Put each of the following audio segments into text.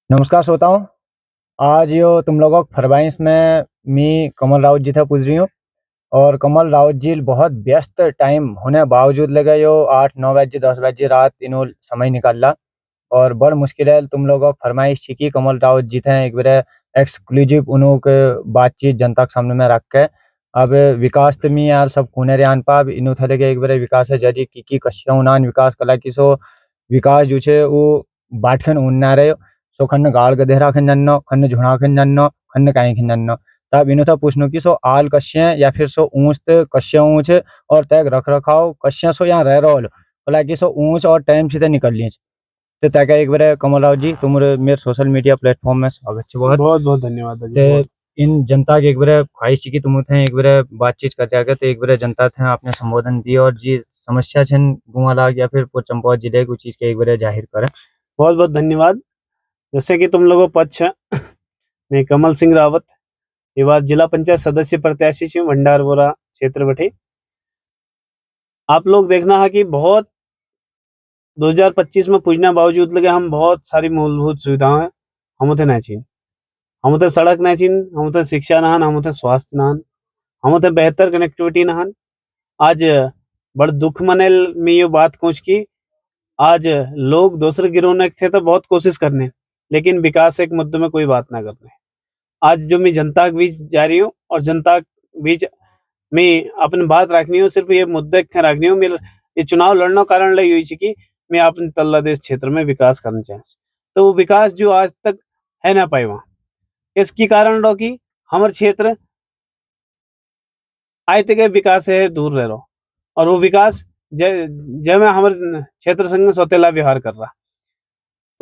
नमस्कार श्रोताओं। आज यो तुम लोगों को फरमाइश में मी कमल राउत जी थे पूछ रही हूँ। और कमल राउत जी बहुत व्यस्त टाइम होने बावजूद लगे यो 8-9 बजे 10 बजे रात इन्हों समय निकाला। और बड़ मुश्किल है तुम लोगों को फरमाइश थी कि कमल राउत जी थे एक बार एक्सक्लूसिव उन्हों के बातचीत जनता के सामने में रख के अब विकास तो मी यार सब कुने आन पाब इन्हों थे लगे एक बार विकास है जरी की कश्य उनान विकास कला की सो विकास जो छे वो बाटखन उन्ना रहे सो खन्न गाड़ गधेरा खन जन्नो खन्न झुणा खन जन्नो खन्न काई खन जन्नो तब इन्हों था पूछनो कि सो आल कश्य या फिर सो ऊंच ते कश्य ऊंच और तैग रख रखाव कश्य सो यहाँ रह रोल बोला कि सो ऊंच और टाइम सीधे निकल लिए तो तैका एक बार कमल राव जी तुम मेरे सोशल मीडिया प्लेटफॉर्म में स्वागत छे बहुत बहुत बहुत धन्यवाद अजी। ते इन जनता के एक बार ख्वाहिश थी कि तुम थे एक बार बातचीत करते आगे तो एक बार जनता थे आपने संबोधन दिए और जी समस्या छन गुआलाग या फिर चंपावत जिले की चीज के एक बार जाहिर करें। बहुत बहुत धन्यवाद। जैसे कि तुम लोगों पक्ष मैं कमल सिंह रावत ये बार जिला पंचायत सदस्य प्रत्याशी छे भंडारवोरा क्षेत्र बठे। आप लोग देखना है कि बहुत 2025 में पूजना बावजूद लगे हम बहुत सारी मूलभूत सुविधाएं हम उते नहीं छीन, हम उते सड़क नहीं छीन, हम उते शिक्षा नहन, हम उते स्वास्थ्य नहन, हम उते बेहतर कनेक्टिविटी नहन। आज बड़ दुख मनेल में ये बात कुछ की आज लोग दूसरे गिरोह ने थे तो बहुत कोशिश करने लेकिन विकास एक मुद्दे में कोई बात ना करने। आज जो मैं जनता के बीच जा रही हूँ और जनता के बीच मैं अपनी बात रखनी हूँ सिर्फ ये मुद्दे थे रखनी हूँ। मेरे ये चुनाव लड़ने कारण लगी हुई कि मैं अपने तल्लादेश क्षेत्र में विकास करना चाहे तो वो विकास जो आज तक है ना पाए वहाँ इसकी कारण रो कि हमारे क्षेत्र आज तक विकास से दूर रह रहा और वो विकास जय में हमारे क्षेत्र संग सौतेला व्यवहार कर रहा।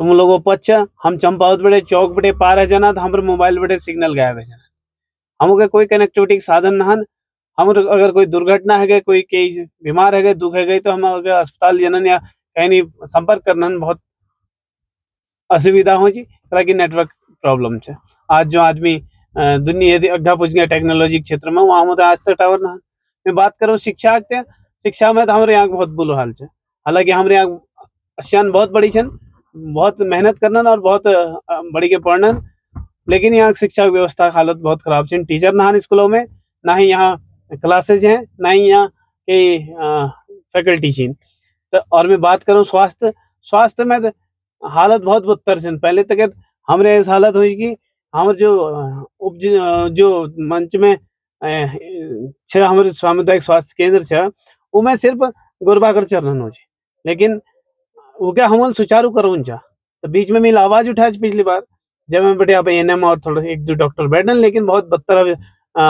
तुम लोगों पक्ष हम चंपावत बड़े चौक बड़े पार है जाना तो हमारे मोबाइल बड़े सिग्नल गायब है जाना हम कोई कनेक्टिविटी के साधन नहन। हम अगर कोई दुर्घटना है गए कोई कई बीमार है गए दुख है गई तो हम अगर अस्पताल जनन या कहीं नहीं संपर्क करना बहुत असुविधा हो जी कि नेटवर्क प्रॉब्लम है। आज जो आदमी दुनिया यदि अग्गा पूछ गया टेक्नोलॉजी क्षेत्र में वहाँ मुझे आज तक टावर ना। मैं बात करूँ शिक्षा के शिक्षा में तो हमारे यहाँ बहुत बुरा हाल है। हालांकि हमारे यहाँ अशियान बहुत बड़ी छन बहुत मेहनत करना और बहुत बड़ी के पढ़ना लेकिन यहाँ शिक्षा व्यवस्था की हालत बहुत खराब है। टीचर ना स्कूलों में ना ही यहाँ क्लासेज हैं ना ही यहाँ कई फैकल्टी छीन तो। और मैं बात करूँ स्वास्थ्य स्वास्थ्य में तो हालत बहुत बदतर से पहले तक हमरे इस हालत हुई कि हमारे जो जो मंच में हमारे सामुदायिक स्वास्थ्य केंद्र छे उमें सिर्फ गोरबागर चरण हो लेकिन वो क्या हम सुचारू करूँ चाह तो बीच में मिल आवाज उठाया पिछली बार जब मैं बेटे आप एनएम और थोड़े एक दो डॉक्टर बैठन लेकिन बहुत बदतर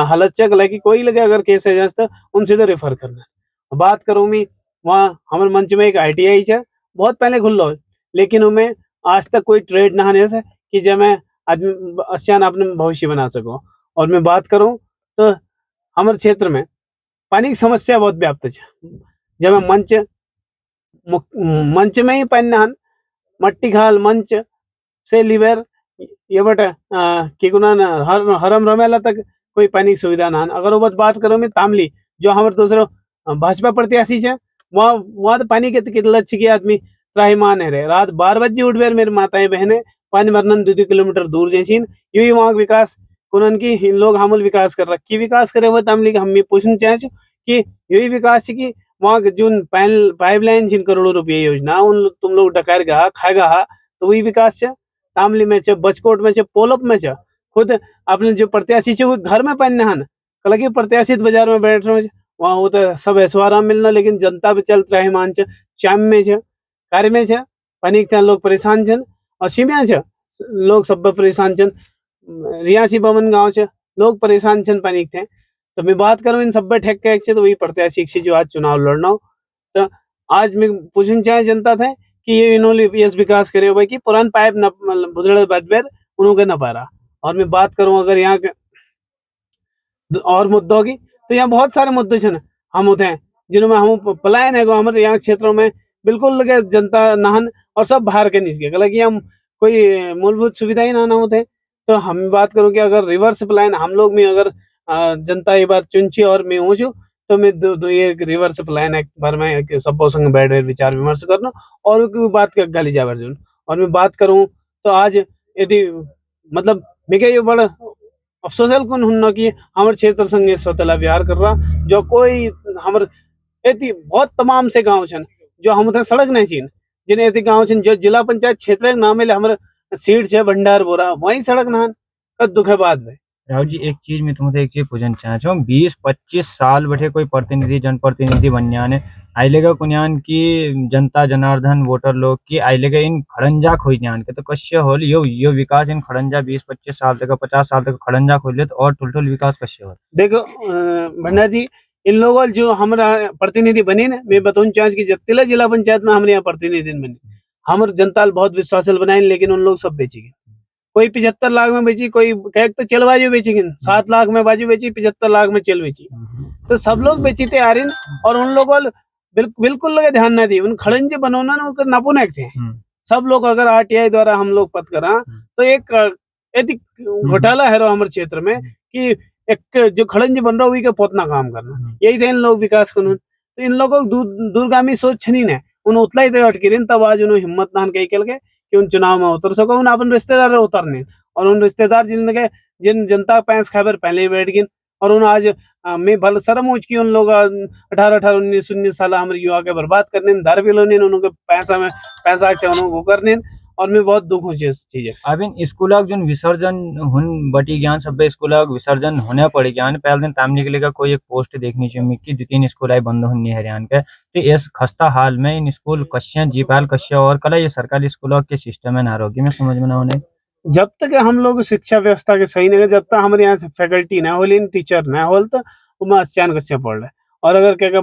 हालत चक लगी कोई लगे अगर केस है तो उनसे तो रेफर करना। बात करूँ मैं वहाँ हमारे मंच में एक ITI है बहुत पहले खुल लो लेकिन उनमें आज तक कोई ट्रेड ना आने से कि जब मैं आदमी असियान अपने भविष्य बना सको। और मैं बात करूँ तो हमारे क्षेत्र में पानी की समस्या बहुत व्याप्त है। जब मैं मंच में ही पानी नहन मट्टी खाल मंच से लिवर ये बटे कि गुना हरम रमेला तक कोई पानी की सुविधा ना अगर वो बात करो मैं तामली जो हमारे दूसरे भाजपा प्रत्याशी है वहाँ वहाँ तो पानी के किल्लत की आदमी त्राहीमान है रहे रात 12 बजे उठ बेर मेरी माताएं बहनें पानी मरनन 2-2 किलोमीटर दूर जैसी यही वहाँ विकास कुनन की लोग हमल विकास कर रखी विकास करे हुए तामली हम पूछना चाहे कि यही विकास की वहाँ जो पाइपलाइन जिन करोड़ों रुपये योजना उन तुम लोग डकार गा खाएगा तो वही विकास है। तामली में बचकोट में पोलप में खुद अपने जो प्रत्याशी है वो घर में पहनने हन कल प्रत्याशी बाजार में बैठ रहे वहाँ वो तो सब ऐश्वाराम मिलना लेकिन जनता भी चल रहे मान चाम में कार्य में पानी लोग परेशान छन और सीमिया लोग सब परेशान छन रियासी बमन गाँव लोग परेशान छन पानी थे। तो मैं बात करूँ इन सब ठेक के तो वही प्रत्याशी जो आज चुनाव लड़ना हो तो आज मैं पूछना चाहे जनता थे कि ये इन्होंने यस विकास करे भाई कि पुरान पाइप न बुजड़े बैठबेर उन्होंने न पा रहा। और मैं बात करूं अगर यहाँ के और मुद्दों की तो यहाँ बहुत सारे मुद्दे हैं हम होते हैं जिनमें हम पलायन है हमारे यहाँ क्षेत्रों में बिल्कुल लगे जनता नहन और सब बाहर के निचके गला कि हम कोई मूलभूत सुविधा ही ना होते। तो हम बात करूँ कि अगर रिवर्स पलायन हम लोग में अगर जनता एक बार चुनची और मैं ऊँचू तो मैं दो ये रिवर्स प्लान एक बार में सब संग बैठ विचार विमर्श करना और बात कर गाली जावर और मैं बात करूं तो आज यदि मतलब मेके ये बड़ा अफसोसल कुन हुन्न कि हमर क्षेत्र संगे सौतेला व्यवहार कर रहा जो कोई हमर यति बहुत तमाम से गांव छन जो हम उधर सड़क नहीं छीन जिन यति गांव छन जो जिला पंचायत क्षेत्र के नाम हमर सीट छे भंडार बोरा वही सड़क नाहन का दुख है बात में। राहुल जी एक चीज में तुमसे एक चीज पूछना चाह छो 20-25 साल बैठे कोई प्रतिनिधि जनप्रतिनिधि बन जाने आइलेगा कुन्यान की जनता जनार्दन वोटर लोग की आइलेगा इन खड़ंजा खोज जान के तो कश्य होल यो विकास इन खड़ंजा 20-25 साल तक 50 साल तक खड़ंजा खोज ले तो और टुलटुल विकास कश्य होल। देखो भंडार जी इन लोगों जो हमारा प्रतिनिधि बनी ना मैं बताऊं चाहूँ कि जिला जिला पंचायत में हमारे यहाँ प्रतिनिधि बने हमारे जनता बहुत विश्वासल बनाए लेकिन उन लोग सब बेची गए कोई 75 लाख में बेची कोई कह तो चल बाजू बेची गई 7 लाख में बाजू बेची 75 लाख में चल बेची तो सब लोग बेची थे यारिन और उन लोगों बिल्कुल लगे ध्यान ना दी उन खड़ंजे बनोना ना उनका नपुनक थे सब लोग अगर आरटीआई द्वारा हम लोग पत करा तो एक यदि घोटाला है हमारे क्षेत्र में कि एक जो खड़ंजे बन रहा वही का पोतना काम करना यही थे इन लोग विकास कानून तो इन लोगों को दूरगामी सोच छनी ने उन उतला ही अटकी तब आज उन्होंने हिम्मत नान कही के कि उन चुनाव में उतर सको उन अपन रिश्तेदार उतरने और उन रिश्तेदार जिनके जिन जनता पैंस खबर पहले ही बैठ गई और उन आज मैं भल शर्म उच की उन लोग 18-19 साल हमारे युवा के बर्बाद करने दर भी लोने उनके पैसा के उनको करने और मैं बहुत दुख हूँ चीज अब इन स्कूल जो विसर्जन हुन बटी ज्ञान सब स्कूल विसर्जन होने पड़े ज्ञान पहले दिन ताम निकलेगा कोई एक पोस्ट देखनी चाहिए कि 2-3 स्कूल आई बंद होनी हरियाणा के तो इस खस्ता हाल में इन स्कूल कश्य जीपाल कश्य और कला ये सरकारी स्कूलों के सिस्टम है ना रोगी में समझ में ना होने जब तक हम लोग शिक्षा व्यवस्था के सही नहीं जब तक हमारे यहाँ फैकल्टी ना होली टीचर ना होल तो वहाँ अच्छान कश्य पढ़ रहे और अगर क्या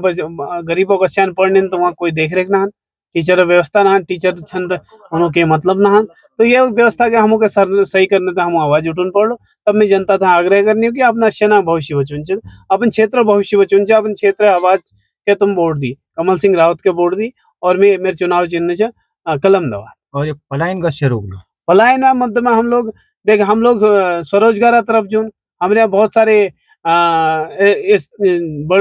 गरीबों का अच्छान पढ़ने तो वहाँ कोई देख रेख ना टीचर व्यवस्था ना टीचर छंद उनके मतलब ना तो ये व्यवस्था के हमको सर सही करने तो हम आवाज उठून पड़ो तब मैं जनता था आग्रह करनी हो कि अपना अच्छा ना भविष्य बचुन अपन क्षेत्र भविष्य बचुन अपन क्षेत्र आवाज के तुम वोट दी कमल सिंह रावत के वोट दी और मैं मेरे चुनाव चिन्ह से कलम दवा और ये पलायन कश्य रोक लो पलायन मध्य में हम लोग देख हम लोग स्वरोजगार तरफ जो हमारे यहाँ बहुत सारे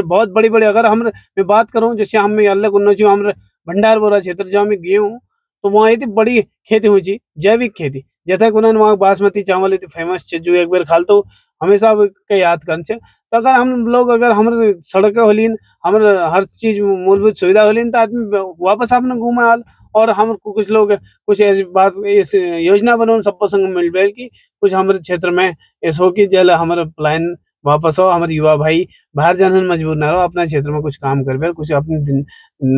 बहुत बड़ी बड़ी अगर हम मैं बात करूं जैसे हम अलग जो हम भंडार बोरा क्षेत्र जहाँ मैं गए हूँ तो वहाँ इतनी बड़ी खेती हुई थी जैविक खेती जैसे उन्होंने वहाँ बासमती चावल इतनी फेमस है जो एक बार खाल तो हमेशा के याद कर तो अगर हम लोग अगर हमारे सड़क होलीन हमारे हर चीज मूलभूत सुविधा होलीन तो आदमी वापस अपने घूमा हाल और हम कुछ लोग कुछ ऐसी बात इस योजना बनो सबको संग मिल बैल की कुछ हमारे क्षेत्र में ऐसा हो कि जल हमारे प्लान वापस हो हमारे युवा भाई बाहर जाने में मजबूर ना रहो अपना क्षेत्र में कुछ काम कर बैल कुछ अपनी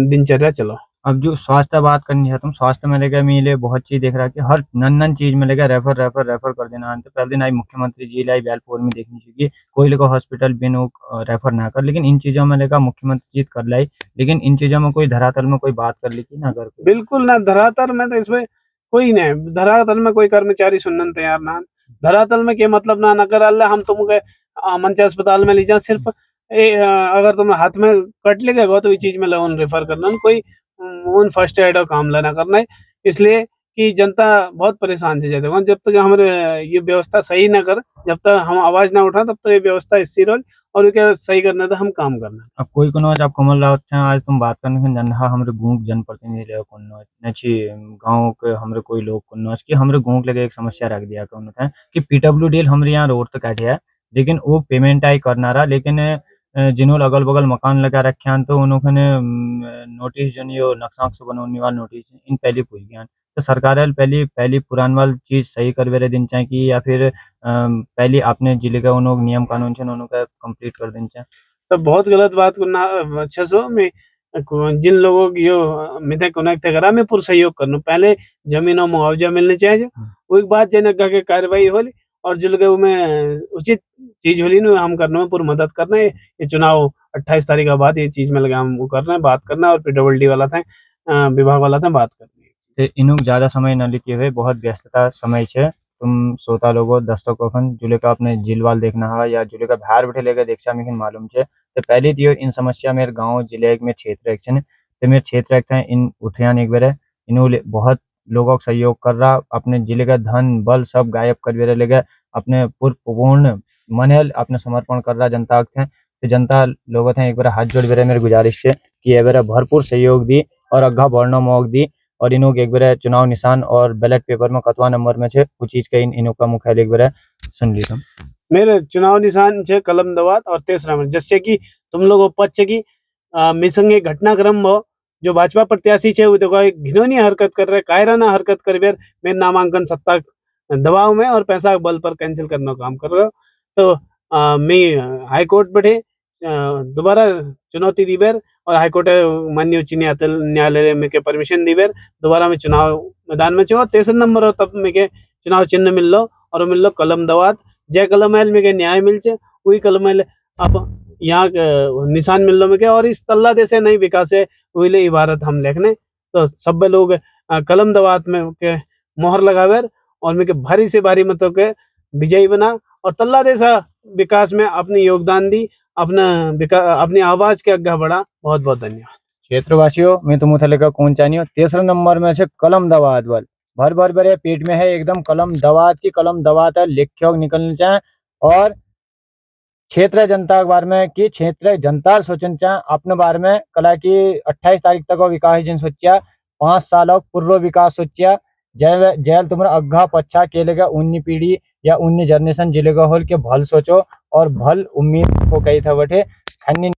दिनचर्या चलो। अब जो स्वास्थ्य बात करनी है तुम स्वास्थ्य में लेकर मिले बहुत चीज देख रहा है कि हर नन चीज में लेकर रेफर कर देना तो पहले दिन आई मुख्यमंत्री जी लाई बैलपुर में देखनी चाहिए कोई लेकर हॉस्पिटल बिन रेफर ना कर लेकिन इन चीजों में लेकर मुख्यमंत्री जीत कर लाई लेकिन इन चीजों में कोई धरातल में कोई बात कर ली कि ना कर बिल्कुल ना धरातल में तो इसमें कोई नहीं धरातल में कोई कर्मचारी सुनने तैयार ना धरातल में क्या मतलब ना न कर अल्लाह हम तुमके मंच अस्पताल में ले जा सिर्फ अगर तुम हाथ में कट लेगा तो ये चीज में लोन रेफर करना कोई उन फर्स्ट एड काम लेना करना है इसलिए कि जनता बहुत परेशान से जाते हैं जब तक हमारे ये व्यवस्था सही ना कर जब तक हम आवाज ना उठा तब तक ये व्यवस्था स्थिर हो और क्या सही करना था हम काम करना अब कोई कोनो आज आप कमल रावत थे आज तुम बात करने के जनहा हमरे गूंग जनप्रतिनिधि ले कोनो नची गांव के हमरे कोई लोग कोनो कि हमरे गूंग लगे एक समस्या रख दिया कोनो था कि पीडब्ल्यूडी हमरे यहाँ रोड तक काटे है लेकिन वो पेमेंट आई करना रहा लेकिन जिन्होंने अगल बगल मकान लगा रखे हैं तो उन्होंने नोटिस जो नहीं नक्शा से बनवाने वाला नोटिस इन पहले पूछ गया तो सरकार पहली पहली पुरान वाली चीज सही करवे दिन चाहिए कि या फिर पहले अपने जिले का उन्होंने नियम कानून से उन्होंने कंप्लीट कर देना चाहिए तो बहुत गलत बात करना अच्छा सो मैं जिन लोगों की यो मिथे कनेक्ट करा मैं पूरा सहयोग करना पहले जमीन और मुआवजा मिलने चाहिए वो एक बात जन के कार्रवाई होली और जो लोग में उचित चीज होली ना हम करने में पूरी मदद करना है ये चुनाव 28 तारीख के बाद ये चीज में लगे हम वो करना है बात करना और पीडब्ल्यूडी वाला था विभाग वाला था बात करनी इनुक ज्यादा समय न लेते हुए बहुत व्यस्तता समय छे तुम श्रोता लोगो दर्शकों खन जुले का अपने जिलवाल देखना है या जुले का बाहर बैठे लेकर देखा मिखन मालूम छे तो पहले दियो इन समस्या मेरे गांव जिले में क्षेत्र एक छन तो मेरे क्षेत्र एक था इन उठियान एक बेरे इन्हों बहुत लोगों का सहयोग कर रहा अपने जिले का धन बल सब गायब कर बेरे लेगा अपने पूर्ण मनल अपने समर्पण कर रहा जनता के तो जनता लोगों थे एक बार हाथ जोड़ बेरे मेरी गुजारिश है कि ये बेरा भरपूर सहयोग दी और अग्गा बढ़ना मौक दी और इनों एक बार चुनाव निशान और बैलेट पेपर में कतवा नंबर में छे वो चीज के इनों का मुख्यालय एक बार सुन ली तुम। मेरे चुनाव निशान छे कलम दवात और तेसरा में जैसे कि तुम लोगों पक्ष की मिसंगे घटनाक्रम हो जो भाजपा प्रत्याशी छे वो देखो एक घिनौनी हरकत कर रहे कायराना हरकत कर बेर मेरे नामांकन सत्ता दबाव में और पैसा के बल पर कैंसिल करने का काम कर रहे हो। तो मैं हाई कोर्ट बैठे दोबारा चुनौती दी बेर और हाई कोर्ट माननीय उच्च न्यायालय में के परमिशन दी बेर दोबारा में चुनाव मैदान में छो तेसर नंबर हो तब में के चुनाव चिन्ह मिल लो और मिल लो कलम दवात जय कलम में के न्याय मिल चे वही कलम अब यहाँ के निशान मिल लो में के और इस तल्ला देशे नहीं विकास है वही इबारत हम लेखने तो सब लोग कलम दवात में के मोहर लगावेर और में के भारी से भारी मतों के विजयी बना और तल्ला देशा विकास में अपनी योगदान दी अपनी आवाज के आगे बढ़ा। बहुत बहुत धन्यवाद क्षेत्रवासियों मैं तुम थे लेकर कौन चाहिए तीसरा नंबर में से कलम दवात बल भर भर भर पेट में है एकदम कलम दवात की कलम दवात है लिख्यो निकलना चाहे और क्षेत्र जनता के बारे में कि क्षेत्र जनता सोचना चाहे अपने बारे में कला की 28 तारीख तक विकास जिन सोचा 5 सालों पूर्व विकास सोचा जेल तुम्हारा अग्घा पच्छा के लेगा 19 पीढ़ी या 19 जनरेशन जिले का होल के भल सोचो और भल उम्मीद को कही था बटे खन्नी